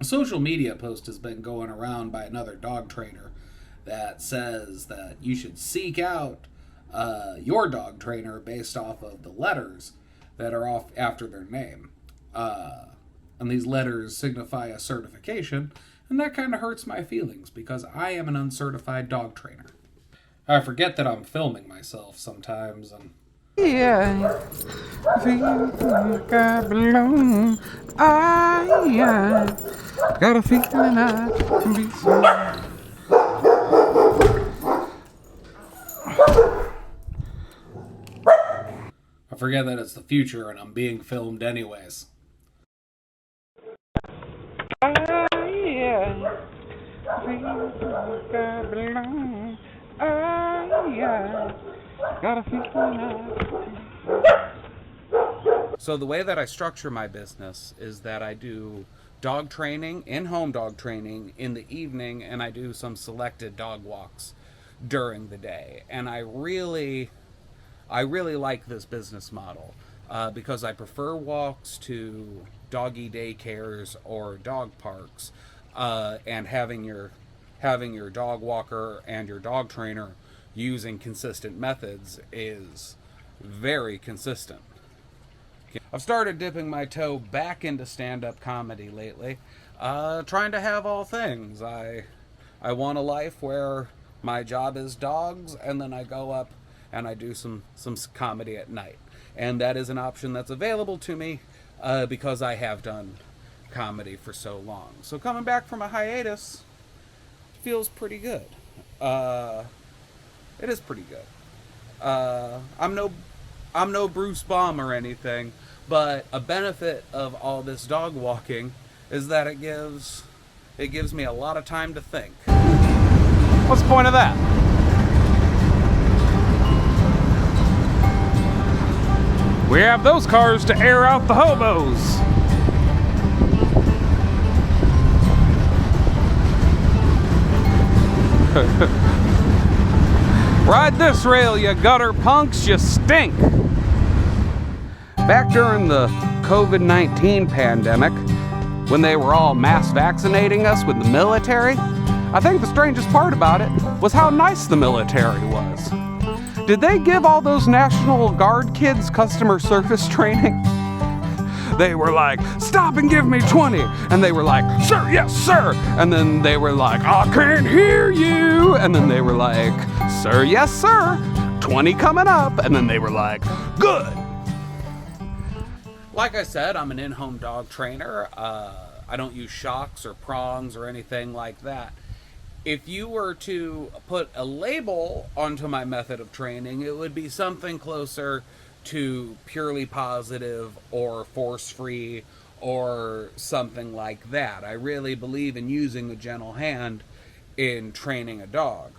A social media post has been going around by another dog trainer that says that you should seek out your dog trainer based off of the letters that are off after their name. And these letters signify a certification, and that kind of hurts my feelings because I am an uncertified dog trainer. I forget that I'm filming myself sometimes, and Yeah, feel like I belong. I got a feeling I can be so. I forget that it's the future and I'm being filmed anyways. I feel like I belong. I got a feeling I. So the way that I structure my business is that I do dog training, in-home dog training in the evening, and I do some selected dog walks during the day. And I really like this business model because I prefer walks to doggy daycares or dog parks, and having your dog walker and your dog trainer using consistent methods is very consistent. I've started dipping my toe back into stand-up comedy lately, trying to have all things. I want a life where my job is dogs, and then I go up and I do some comedy at night. And that is an option that's available to me because I have done comedy for so long. So coming back from a hiatus feels pretty good. It is pretty good. I'm no Bruce Baum or anything, but a benefit of all this dog walking is that it gives me a lot of time to think. What's the point of that? We have those cars to air out the hobos. Ride this rail, you gutter punks, you stink. Back during the COVID-19 pandemic, when they were all mass vaccinating us with the military, I think the strangest part about it was how nice the military was. Did they give all those National Guard kids customer service training? They were like, stop and give me 20. And they were like, sir, yes, sir. And then they were like, I can't hear you. And then they were like, sir, yes, sir. 20 coming up. And then they were like, good. Like I said, I'm an in-home dog trainer. I don't use shocks or prongs or anything like that. If you were to put a label onto my method of training, it would be something closer to purely positive or force-free or something like that. I really believe in using a gentle hand in training a dog.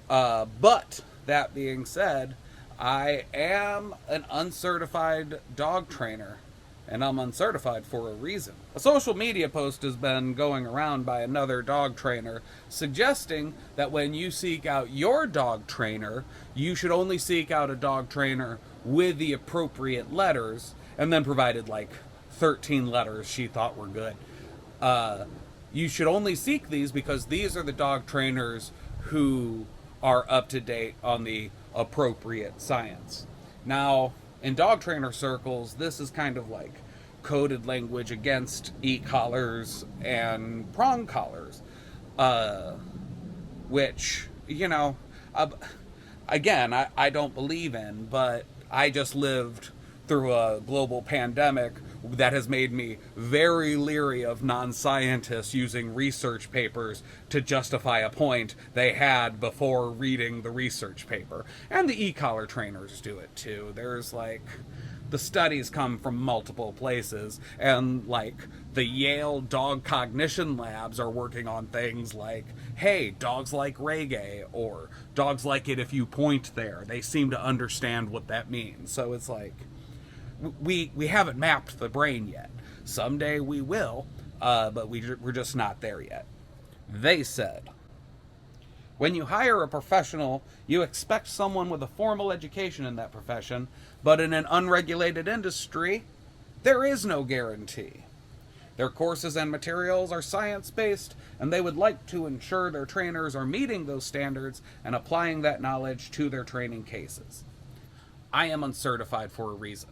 But that being said, I am an uncertified dog trainer, and I'm uncertified for a reason. A social media post has been going around by another dog trainer suggesting that when you seek out your dog trainer, you should only seek out a dog trainer with the appropriate letters, and then provided like 13 letters she thought were good. You should only seek these because these are the dog trainers who are up to date on the appropriate science. Now, in dog trainer circles, this is kind of like coded language against e-collars and prong collars, which, you know, again, I don't believe in, but I just lived through a global pandemic that has made me very leery of non-scientists using research papers to justify a point they had before reading the research paper. And the e-collar trainers do it too. There's like, the studies come from multiple places, and like the Yale dog cognition labs are working on things like, hey, dogs like reggae, or dogs like it if you point there. They seem to understand what that means. So it's like, we haven't mapped the brain yet. Someday we will, but we're just not there yet. They said, when you hire a professional, you expect someone with a formal education in that profession, but in an unregulated industry, there is no guarantee. Their courses and materials are science-based, and they would like to ensure their trainers are meeting those standards and applying that knowledge to their training cases. I am uncertified for a reason.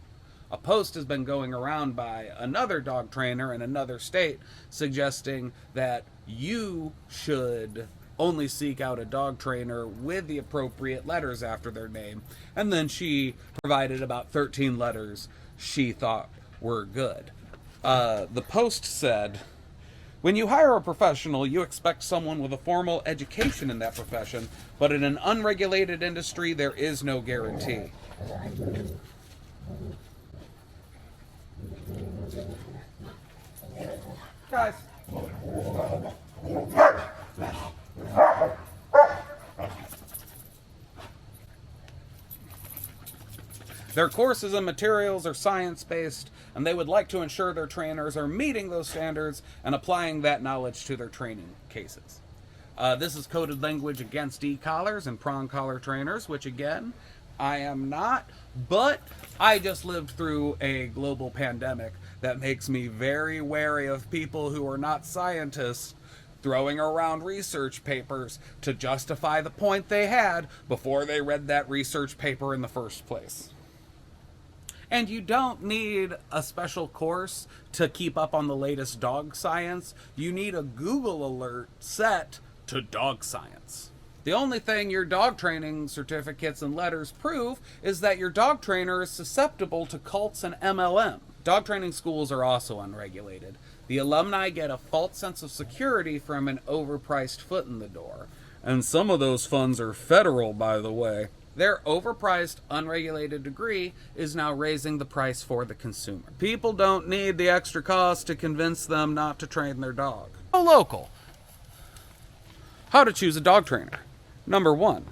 A post has been going around by another dog trainer in another state suggesting that you should only seek out a dog trainer with the appropriate letters after their name, and then she provided about 13 letters she thought were good. The post said, when you hire a professional, you expect someone with a formal education in that profession, but in an unregulated industry, there is no guarantee. Guys. Their courses and materials are science-based, and they would like to ensure their trainers are meeting those standards and applying that knowledge to their training cases. This is coded language against e-collars and prong collar trainers, which again, I am not, but I just lived through a global pandemic that makes me very wary of people who are not scientists throwing around research papers to justify the point they had before they read that research paper in the first place. And you don't need a special course to keep up on the latest dog science. You need a Google alert set to dog science. The only thing your dog training certificates and letters prove is that your dog trainer is susceptible to cults and MLM. Dog training schools are also unregulated. The alumni get a false sense of security from an overpriced foot in the door. And some of those funds are federal, by the way. Their overpriced, unregulated degree is now raising the price for the consumer. People don't need the extra cost to convince them not to train their dog. Go local. How to choose a dog trainer. Number 1,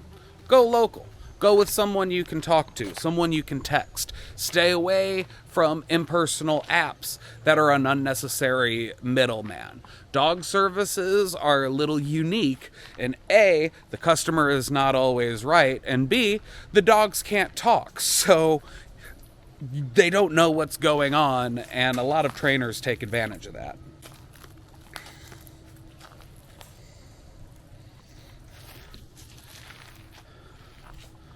go local. Go with someone you can talk to, someone you can text. Stay away from impersonal apps that are an unnecessary middleman. Dog services are a little unique, and A, the customer is not always right, and B, the dogs can't talk, so they don't know what's going on, and a lot of trainers take advantage of that.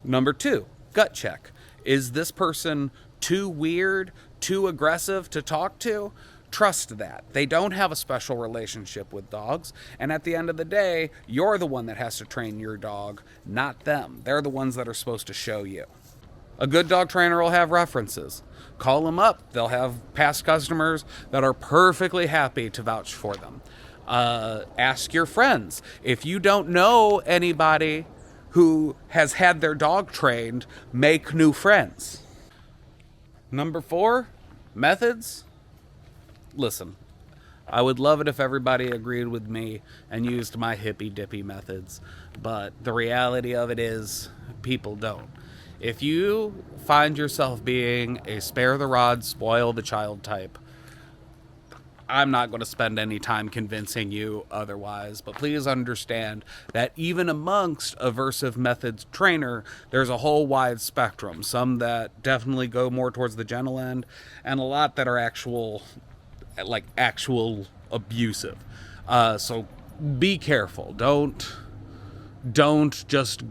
Number 2, gut check. Is this person too weird, too aggressive to talk to? Trust that. They don't have a special relationship with dogs, and at the end of the day, you're the one that has to train your dog, not them. They're the ones that are supposed to show you. A good dog trainer will have references. Call them up. They'll have past customers that are perfectly happy to vouch for them. Ask your friends. If you don't know anybody who has had their dog trained, make new friends. Number 4, methods. Listen, I would love it if everybody agreed with me and used my hippy-dippy methods, but the reality of it is people don't. If you find yourself being a spare the rod, spoil the child type, I'm not going to spend any time convincing you otherwise, but please understand that even amongst aversive methods trainer, there's a whole wide spectrum. Some that definitely go more towards the gentle end, and a lot that are actual abusive. So be careful. Don't just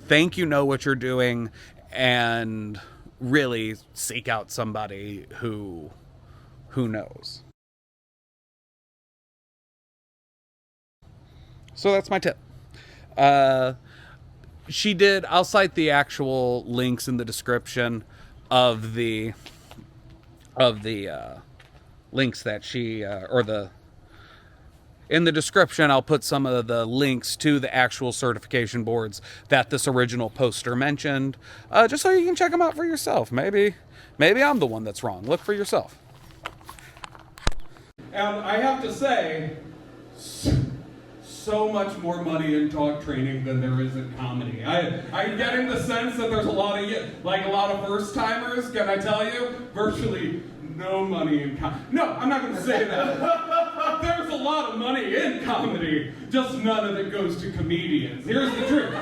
think you know what you're doing and really seek out somebody who knows. So that's my tip. I'll cite the actual links in the description of the links that in the description, I'll put some of the links to the actual certification boards that this original poster mentioned, just so you can check them out for yourself. Maybe I'm the one that's wrong. Look for yourself. And I have to say, so much more money in dog training than there is in comedy. I'm getting the sense that there's a lot of first timers. Can I tell you? Virtually no money in comedy. No, I'm not going to say that. There's a lot of money in comedy, just none of it goes to comedians. Here's the truth.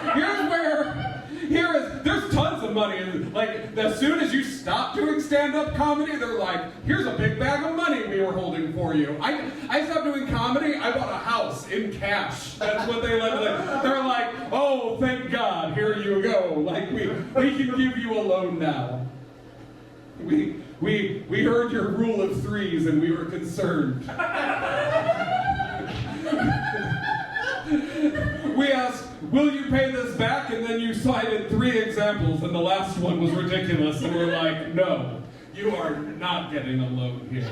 There's tons of some money. And like, as soon as you stop doing stand-up comedy, they're like, here's a big bag of money we were holding for you. I stopped doing comedy, I bought a house in cash. That's what they let me. They're like, oh, thank God, here you go. Like, we can give you a loan now. We heard your rule of threes and we were concerned. We asked, will you pay this back? And then you cited 3 examples, and the last one was ridiculous. And we're like, no, you are not getting a loan here.